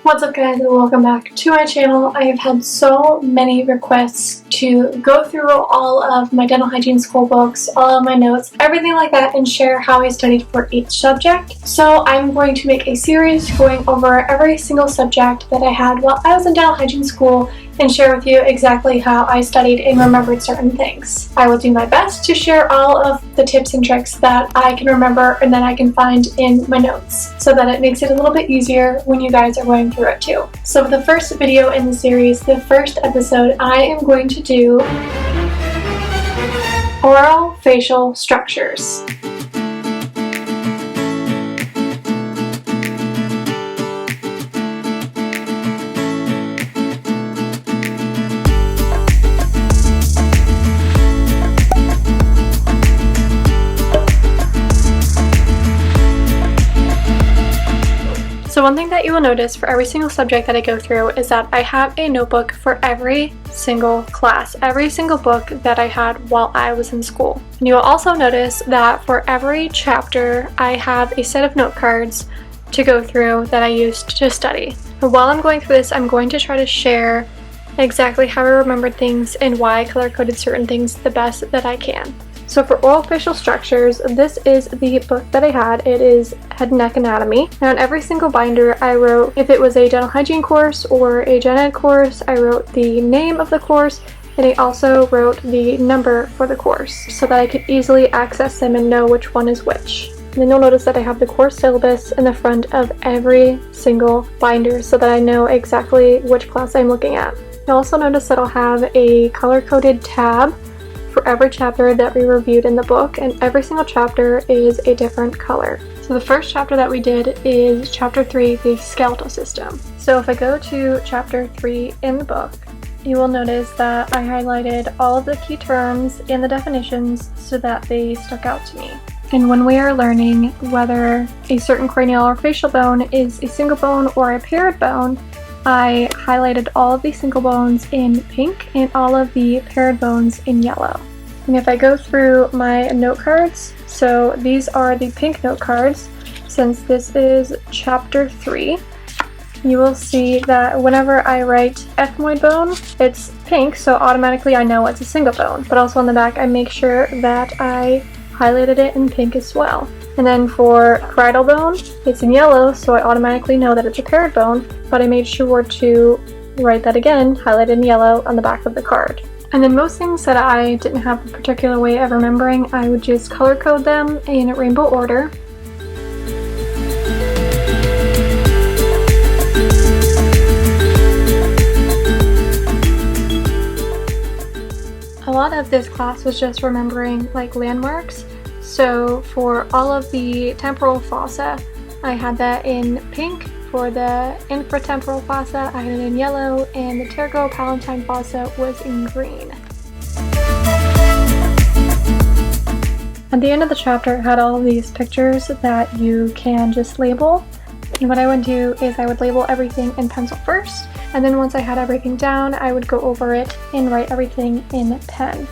What's up guys, and welcome back to my channel. I have had so many requests to go through all of my dental hygiene school books, all of my notes, everything like that, and share how I studied for each subject. So I'm going to make a series going over every single subject that I had while I was in dental hygiene school and share with you exactly how I studied and remembered certain things. I will do my best to share all of the tips and tricks that I can remember and that I can find in my notes so that it makes it a little bit easier when you guys are going through it too. So for the first video in the series, the first episode, I am going to do orofacial structures. So one thing that you will notice for every single subject that I go through is that I have a notebook for every single class, every single book that I had while I was in school. And you will also notice that for every chapter, I have a set of note cards to go through that I used to study. But while I'm going through this, I'm going to try to share exactly how I remembered things and why I color-coded certain things the best that I can. So for Orofacial Structures, this is the book that I had. It is Head and Neck Anatomy. Now in every single binder I wrote, if it was a dental hygiene course or a gen ed course, I wrote the name of the course, and I also wrote the number for the course so that I could easily access them and know which one is which. And then you'll notice that I have the course syllabus in the front of every single binder so that I know exactly which class I'm looking at. You'll also notice that I'll have a color-coded tab for every chapter that we reviewed in the book, and every single chapter is a different color. So the first chapter that we did is chapter 3, the skeletal system. So if I go to chapter 3 in the book, you will notice that I highlighted all of the key terms and the definitions so that they stuck out to me. And when we are learning whether a certain cranial or facial bone is a single bone or a paired bone, I highlighted all of the single bones in pink and all of the paired bones in yellow. And if I go through my note cards, so these are the pink note cards, since this is chapter 3, you will see that whenever I write ethmoid bone, it's pink, so automatically I know it's a single bone. But also on the back, I make sure that I highlighted it in pink as well. And then for parietal bone, it's in yellow, so I automatically know that it's a paired bone, but I made sure to write that again, highlighted in yellow, on the back of the card. And then most things that I didn't have a particular way of remembering, I would just color code them in rainbow order. A lot of this class was just remembering like landmarks. So for all of the temporal fossa, I had that in pink. For the infratemporal fossa, I had it in yellow, and the pterygopalatine fossa was in green. At the end of the chapter, it had all of these pictures that you can just label. And what I would do is I would label everything in pencil first, and then once I had everything down, I would go over it and write everything in pen.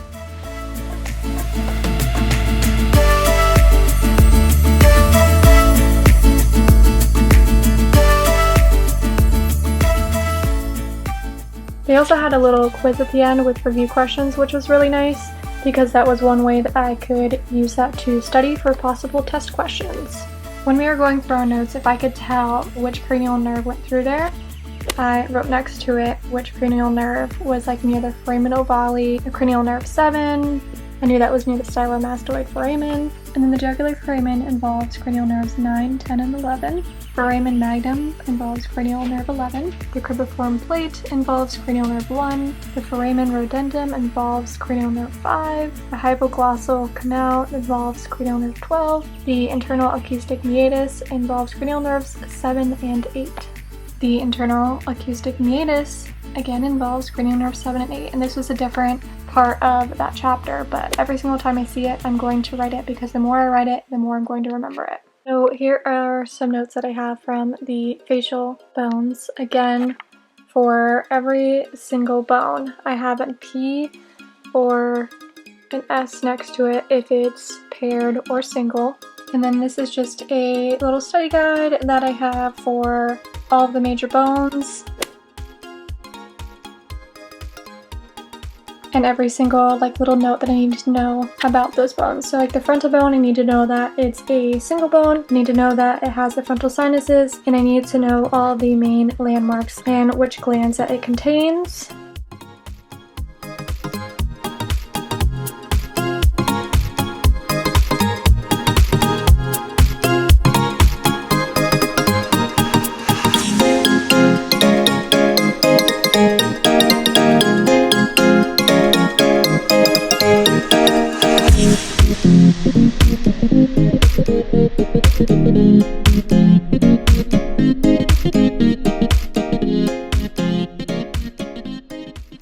They also had a little quiz at the end with review questions, which was really nice because that was one way that I could use that to study for possible test questions. When we were going through our notes, if I could tell which cranial nerve went through there, I wrote next to it which cranial nerve was like near the foramen ovale, the cranial nerve 7. I knew that was near the stylomastoid foramen. And then the jugular foramen involves cranial nerves 9, 10, and 11. Foramen magnum involves cranial nerve 11. The cribriform plate involves cranial nerve 1. The foramen rodendum involves cranial nerve 5. The hypoglossal canal involves cranial nerve 12. The internal acoustic meatus involves cranial nerves 7 and 8. The internal acoustic meatus again involves cranial nerve 7 and 8, and this was a different part of that chapter, but every single time I see it, I'm going to write it because the more I write it, the more I'm going to remember it. So here are some notes that I have from the facial bones. Again, for every single bone, I have a P or an S next to it if it's paired or single. And then this is just a little study guide that I have for all of the major bones. And every single little note that I need to know about those bones. So like the frontal bone, I need to know that it's a single bone. I need to know that it has the frontal sinuses, and I need to know all the main landmarks and which glands that it contains.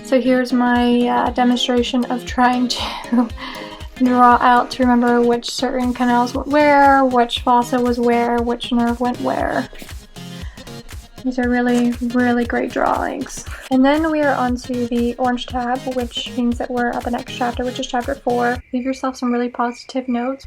So here's my demonstration of trying to draw out to remember which certain canals went where, which fossa was where, which nerve went where. These are really, really great drawings. And then we are on to the orange tab, which means that we're at the next chapter, which is chapter 4. Leave yourself some really positive notes.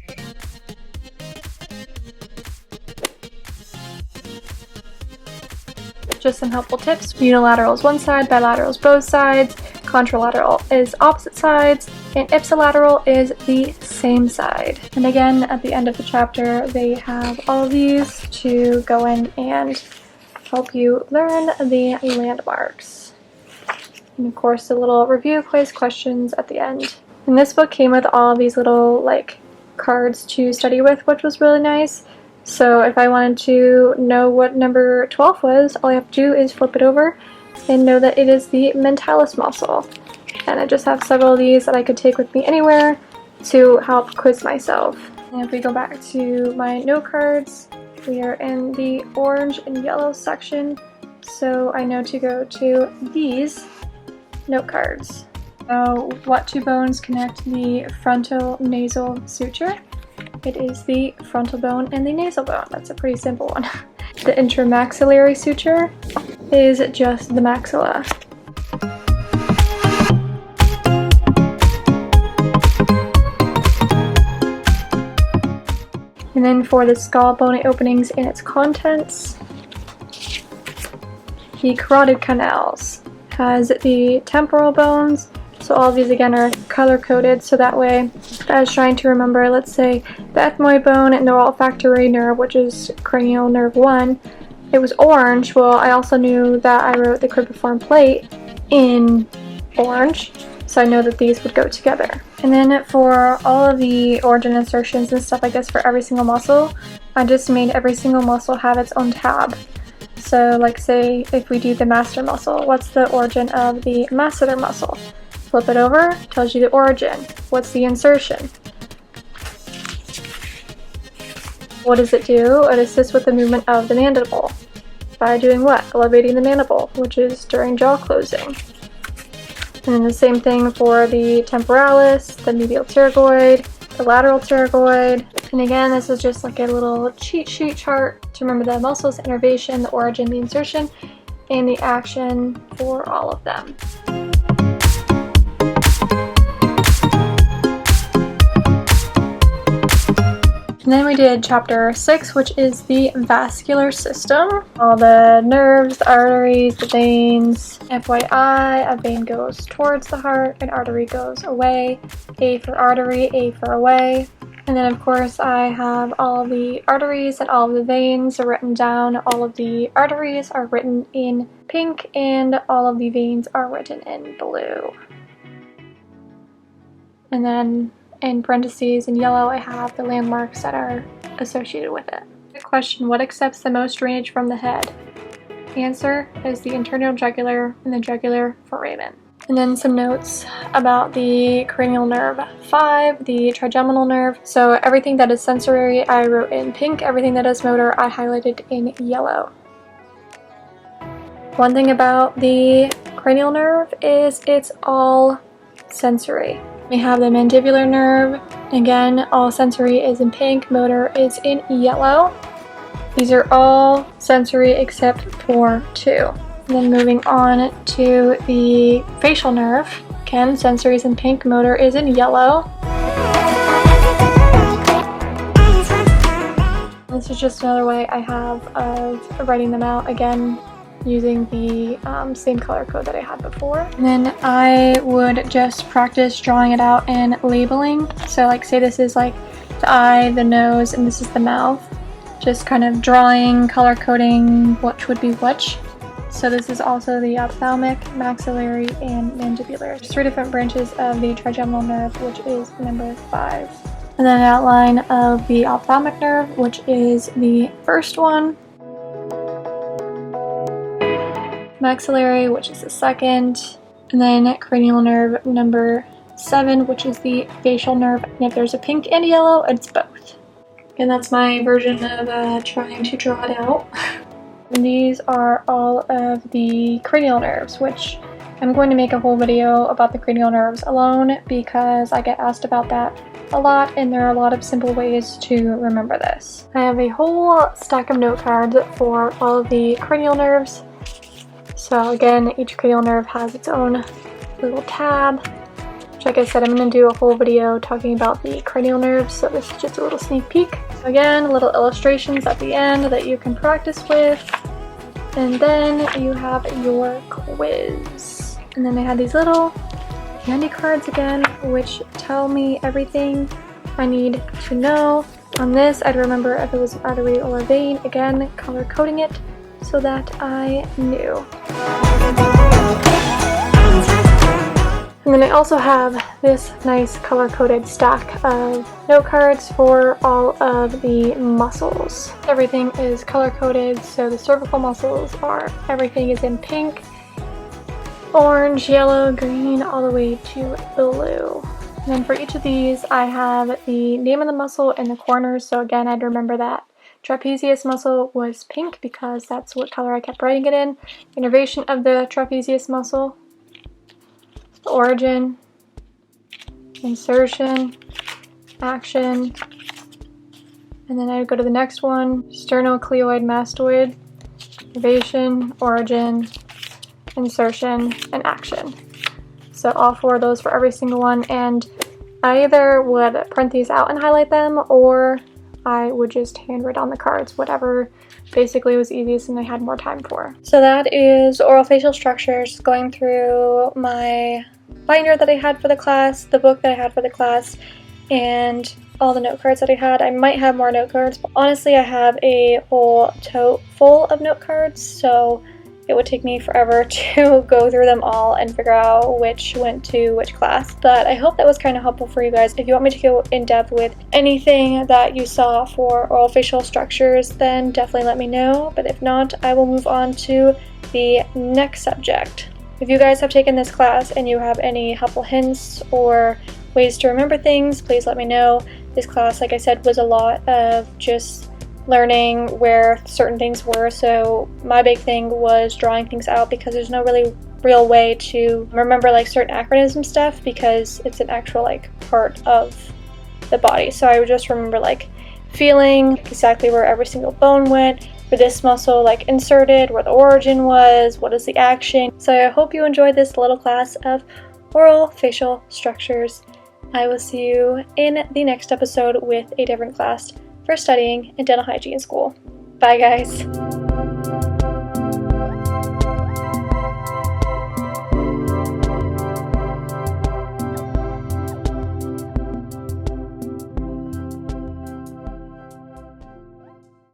Just some helpful tips. Unilateral is one side, bilateral is both sides, contralateral is opposite sides, and ipsilateral is the same side. And again, at the end of the chapter, they have all of these to go in and help you learn the landmarks. And of course, the little review quiz questions at the end. And this book came with all these little cards to study with, which was really nice. So if I wanted to know what number 12 was, all I have to do is flip it over and know that it is the mentalis muscle. And I just have several of these that I could take with me anywhere to help quiz myself. And if we go back to my note cards, we are in the orange and yellow section. So I know to go to these note cards. So what two bones connect the frontal nasal suture? It is the frontal bone and the nasal bone. That's a pretty simple one. The intramaxillary suture is just the maxilla. And then for the skull bony openings and its contents, the carotid canals has the temporal bones. So all of these again are color-coded, so that way I was trying to remember, let's say, the ethmoid bone and the olfactory nerve, which is cranial nerve 1, it was orange. Well, I also knew that I wrote the cribriform plate in orange, so I know that these would go together. And then for all of the origin insertions and stuff, I guess for every single muscle, I just made every single muscle have its own tab. So like say, if we do the masseter muscle, what's the origin of the masseter muscle? Flip it over, tells you the origin. What's the insertion? What does it do? It assists with the movement of the mandible. By doing what? Elevating the mandible, which is during jaw closing. And then the same thing for the temporalis, the medial pterygoid, the lateral pterygoid. And again, this is just like a little cheat sheet chart to remember the muscles, the innervation, the origin, the insertion, and the action for all of them. And then we did chapter 6, which is the vascular system. All the nerves, the arteries, the veins. FYI, a vein goes towards the heart, an artery goes away. A for artery, A for away. And then of course I have all of the arteries and all of the veins are written down. All of the arteries are written in pink and all of the veins are written in blue. And then in parentheses in yellow, I have the landmarks that are associated with it. The question, what accepts the most drainage from the head? Answer is the internal jugular and the jugular foramen. And then some notes about the cranial nerve 5, the trigeminal nerve. So everything that is sensory I wrote in pink, everything that is motor I highlighted in yellow. One thing about the cranial nerve is it's all sensory. We have the mandibular nerve. Again, all sensory is in pink, motor is in yellow. These are all sensory except for 2. And then moving on to the facial nerve. Again, sensory is in pink, motor is in yellow. this is just another way I have of writing them out, again using the same color code that I had before. And then I would just practice drawing it out and labeling. So like say this is like the eye, the nose, and this is the mouth. Just kind of drawing, color coding which would be which. So this is also the ophthalmic, maxillary, and mandibular. There's 3 different branches of the trigeminal nerve, which is number 5. And then an outline of the ophthalmic nerve, which is the first one. Maxillary, which is the second. And then cranial nerve number 7, which is the facial nerve. And if there's a pink and a yellow, it's both. And that's my version of trying to draw it out. And these are all of the cranial nerves, which I'm going to make a whole video about the cranial nerves alone because I get asked about that a lot, and there are a lot of simple ways to remember this. I have a whole stack of note cards for all of the cranial nerves. So again, each cranial nerve has its own little tab, which like I said, I'm going to do a whole video talking about the cranial nerves, so this is just a little sneak peek. Again, little illustrations at the end that you can practice with, and then you have your quiz. And then they had these little handy cards again, which tell me everything I need to know. On this, I'd remember if it was an artery or a vein, again, color coding it so that I knew. And then I also have this nice color-coded stack of note cards for all of the muscles. Everything is color-coded, so the cervical muscles are, everything is in pink, orange, yellow, green, all the way to blue. And then for each of these, I have the name of the muscle and the corners, so again, I'd remember that trapezius muscle was pink because that's what color I kept writing it in. Innervation of the trapezius muscle, origin, insertion, action, and then I would go to the next one, sternocleidoid mastoid, innervation, origin, insertion, and action. So all 4 of those for every single one, and I either would print these out and highlight them, or I would just handwrite on the cards, whatever basically was easiest and I had more time for. So that is orofacial structures, going through my binder that I had for the class, the book that I had for the class, and all the note cards that I had. I might have more note cards, but honestly I have a whole tote full of note cards, so it would take me forever to go through them all and figure out which went to which class. But I hope that was kind of helpful for you guys. If you want me to go in depth with anything that you saw for orofacial structures, then definitely let me know. But if not, I will move on to the next subject. If you guys have taken this class and you have any helpful hints or ways to remember things, please let me know. This class, like I said, was a lot of just learning where certain things were, so my big thing was drawing things out because there's no really real way to remember like certain acronym stuff because it's an actual like part of the body. So I would just remember like feeling exactly where every single bone went, where this muscle like inserted, where the origin was, what is the action. So I hope you enjoyed this little class of orofacial structures. I will see you in the next episode with a different class for studying in dental hygiene school. Bye guys!